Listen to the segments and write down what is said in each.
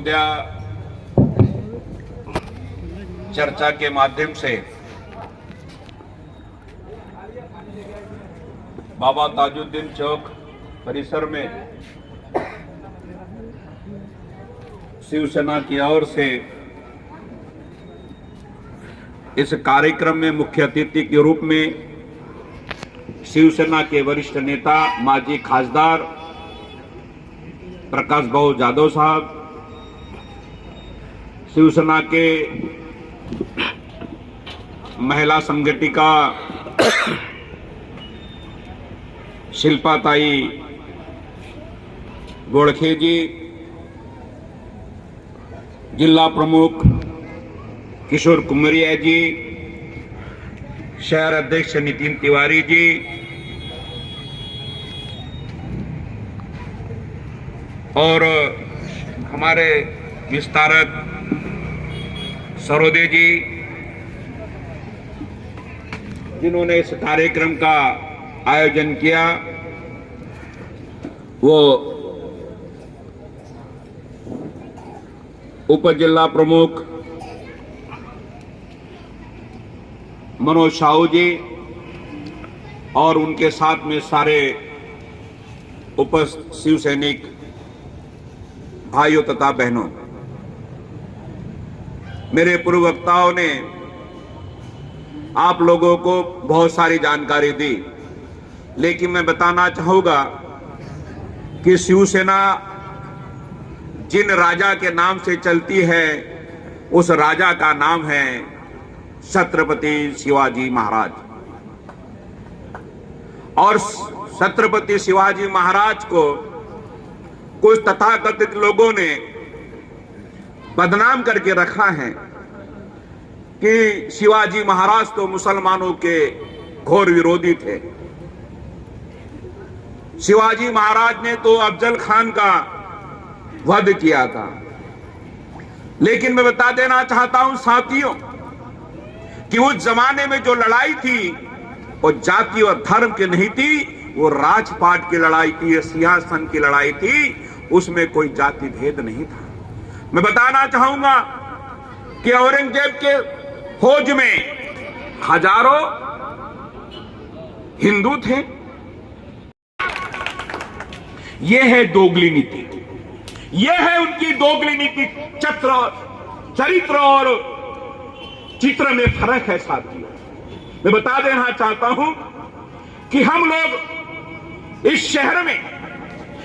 महोदया चर्चा के माध्यम से बाबा ताजुद्दीन चौक परिसर में शिवसेना की ओर से इस कार्यक्रम में मुख्य अतिथि के रूप में शिवसेना के वरिष्ठ नेता माजी खासदार प्रकाश भाऊ जाधव साहब, शिवसेना के महिला संगठिका शिल्पाताई गोड़खे जी, जिला प्रमुख किशोर कुमरिया जी, शहर अध्यक्ष नितिन तिवारी जी, और हमारे विस्तारक सरोदे जी, जिन्होंने इस कार्यक्रम का आयोजन किया, वो उप जिला प्रमुख मनोज साहू जी और उनके साथ में सारे उपस्थित शिव सैनिक भाइयों तथा बहनों। मेरे पूर्व वक्ताओं ने आप लोगों को बहुत सारी जानकारी दी, लेकिन मैं बताना चाहूंगा कि शिवसेना जिन राजा के नाम से चलती है उस राजा का नाम है छत्रपति शिवाजी महाराज। और छत्रपति शिवाजी महाराज को कुछ तथाकथित लोगों ने बदनाम करके रखा है कि शिवाजी महाराज तो मुसलमानों के घोर विरोधी थे। शिवाजी महाराज ने तो अफजल खान का वध किया था। लेकिन मैं बता देना चाहता हूं साथियों कि उस जमाने में जो लड़ाई थी वो जाति और धर्म की नहीं थी, वो राजपाट की लड़ाई थी, सिंहासन की लड़ाई थी, उसमें कोई जाति भेद नहीं था। मैं बताना चाहूंगा कि औरंगजेब के फौज में हजारों हिंदू थे। यह है दोगली नीति, यह है उनकी दोगली नीति। चरित्र और चित्र में फर्क है साथियों। मैं बता देना चाहता हूं कि हम लोग इस शहर में,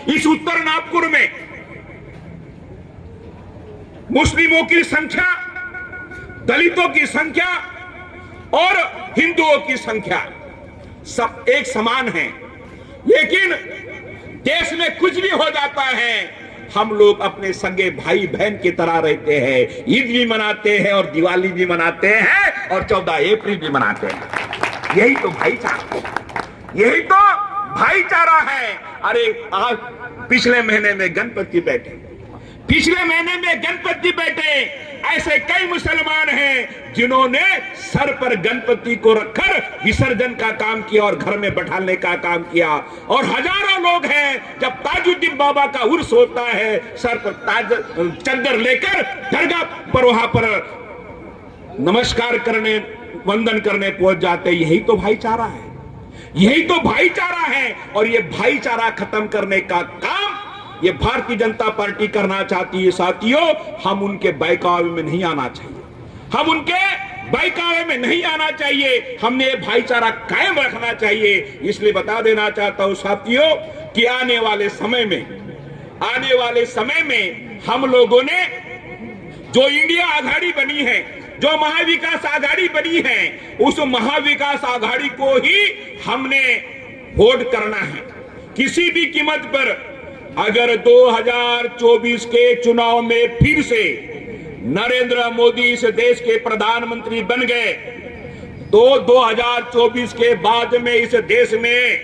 इस उत्तर नागपुर में मुस्लिमों की संख्या, दलितों की संख्या और हिंदुओं की संख्या सब एक समान है। लेकिन देश में कुछ भी हो जाता है, हम लोग अपने संगे भाई बहन की तरह रहते हैं। ईद भी मनाते हैं और दिवाली भी मनाते हैं और 14 अप्रैल भी मनाते हैं। यही तो भाईचारा, यही तो भाईचारा है। अरे आज पिछले महीने में गणपति बैठे, पिछले महीने में गणपति बैठे, ऐसे कई मुसलमान हैं जिन्होंने सर पर गणपति को रखकर विसर्जन का काम किया और घर में बैठाने का काम किया। और हजारों लोग हैं, जब ताजुद्दीन बाबा का उर्स होता है, सर पर चद्दर लेकर दरगाह पर वहां पर नमस्कार करने, वंदन करने पहुंच जाते। यही तो भाईचारा है, यही तो भाईचारा है। और ये भाईचारा खत्म करने का काम ये भारतीय जनता पार्टी करना चाहती है साथियों। हम उनके बहकावे में नहीं आना चाहिए, हम उनके बहकावे में नहीं आना चाहिए। हमने ये भाईचारा कायम रखना चाहिए। इसलिए बता देना चाहता हूं साथियों कि आने वाले समय में हम लोगों ने जो इंडिया आघाड़ी बनी है, जो महाविकास आघाड़ी बनी है, उस महाविकास आघाड़ी को ही हमने वोट करना है किसी भी कीमत पर। अगर 2024 के चुनाव में फिर से नरेंद्र मोदी इस देश के प्रधानमंत्री बन गए तो 2024 के बाद में इस देश में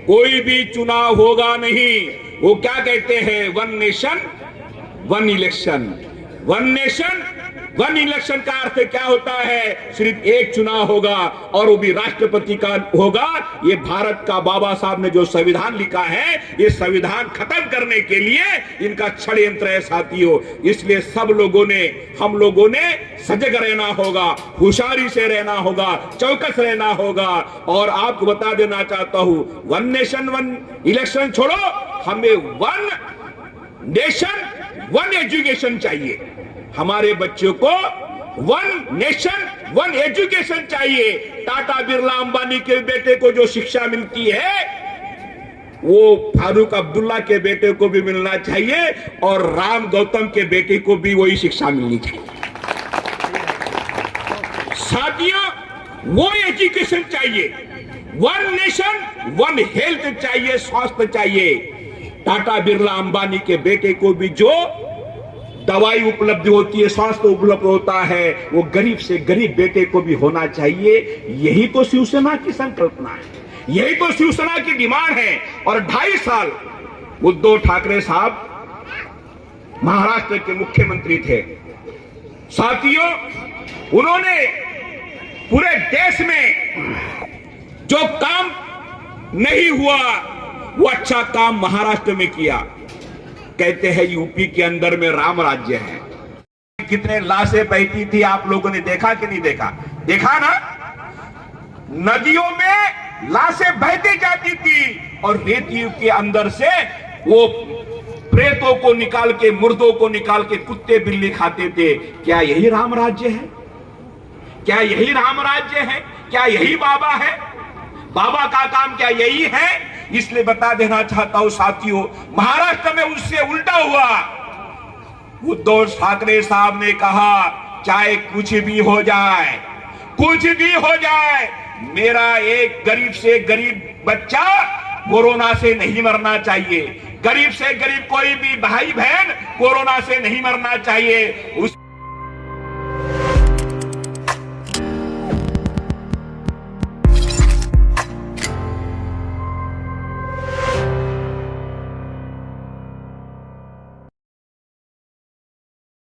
कोई भी चुनाव होगा नहीं। वो क्या कहते हैं, one nation one election, one nation one election का अर्थ क्या होता है? सिर्फ एक चुनाव होगा और वो भी राष्ट्रपति का होगा। ये भारत का बाबा साहब ने जो संविधान लिखा है, ये संविधान खत्म करने के लिए इनका षड्यंत्र है साथियों। इसलिए सब लोगों ने, हम लोगों ने सजग रहना होगा, होशियारी से रहना होगा, चौकस रहना होगा। और आपको बता देना चाहता हूं, वन नेशन वन इलेक्शन छोड़ो, हमें वन नेशन वन एजुकेशन चाहिए। हमारे बच्चों को वन नेशन वन एजुकेशन चाहिए। टाटा बिरला अंबानी के बेटे को जो शिक्षा मिलती है वो फारूक अब्दुल्ला के बेटे को भी मिलना चाहिए और राम गौतम के बेटे को भी वही शिक्षा मिलनी चाहिए। साथियों, वो एजुकेशन चाहिए, वन नेशन वन हेल्थ चाहिए, स्वास्थ्य चाहिए। टाटा बिरला अंबानी के बेटे को भी जो दवाई उपलब्ध होती है, स्वास्थ्य उपलब्ध होता है, वो गरीब से गरीब बेटे को भी होना चाहिए। यही तो शिवसेना की संकल्पना है, यही तो शिवसेना की डिमांड है। और 2.5 साल उद्धव ठाकरे साहब महाराष्ट्र के मुख्यमंत्री थे साथियों। उन्होंने पूरे देश में जो काम नहीं हुआ वो अच्छा काम महाराष्ट्र में किया। कहते हैं यूपी के अंदर में राम राज्य है। कितने लाशें बहती थी आप लोगों ने देखा कि नहीं देखा? देखा ना, नदियों में लाशें बहती जाती थी और रेती के अंदर से वो प्रेतों को निकाल के, मुर्दों को निकाल के कुत्ते बिल्ली खाते थे। क्या यही राम राज्य है? क्या यही राम राज्य है? क्या यही बाबा है? बाबा का काम क्या यही है? इसलिए बता देना चाहता हूं साथियों, महाराष्ट्र में उससे उल्टा हुआ। उद्धव ठाकरे साहब ने कहा चाहे कुछ भी हो जाए, कुछ भी हो जाए, मेरा एक गरीब से गरीब बच्चा कोरोना से नहीं मरना चाहिए। गरीब से गरीब कोई भी भाई बहन कोरोना से नहीं मरना चाहिए। उस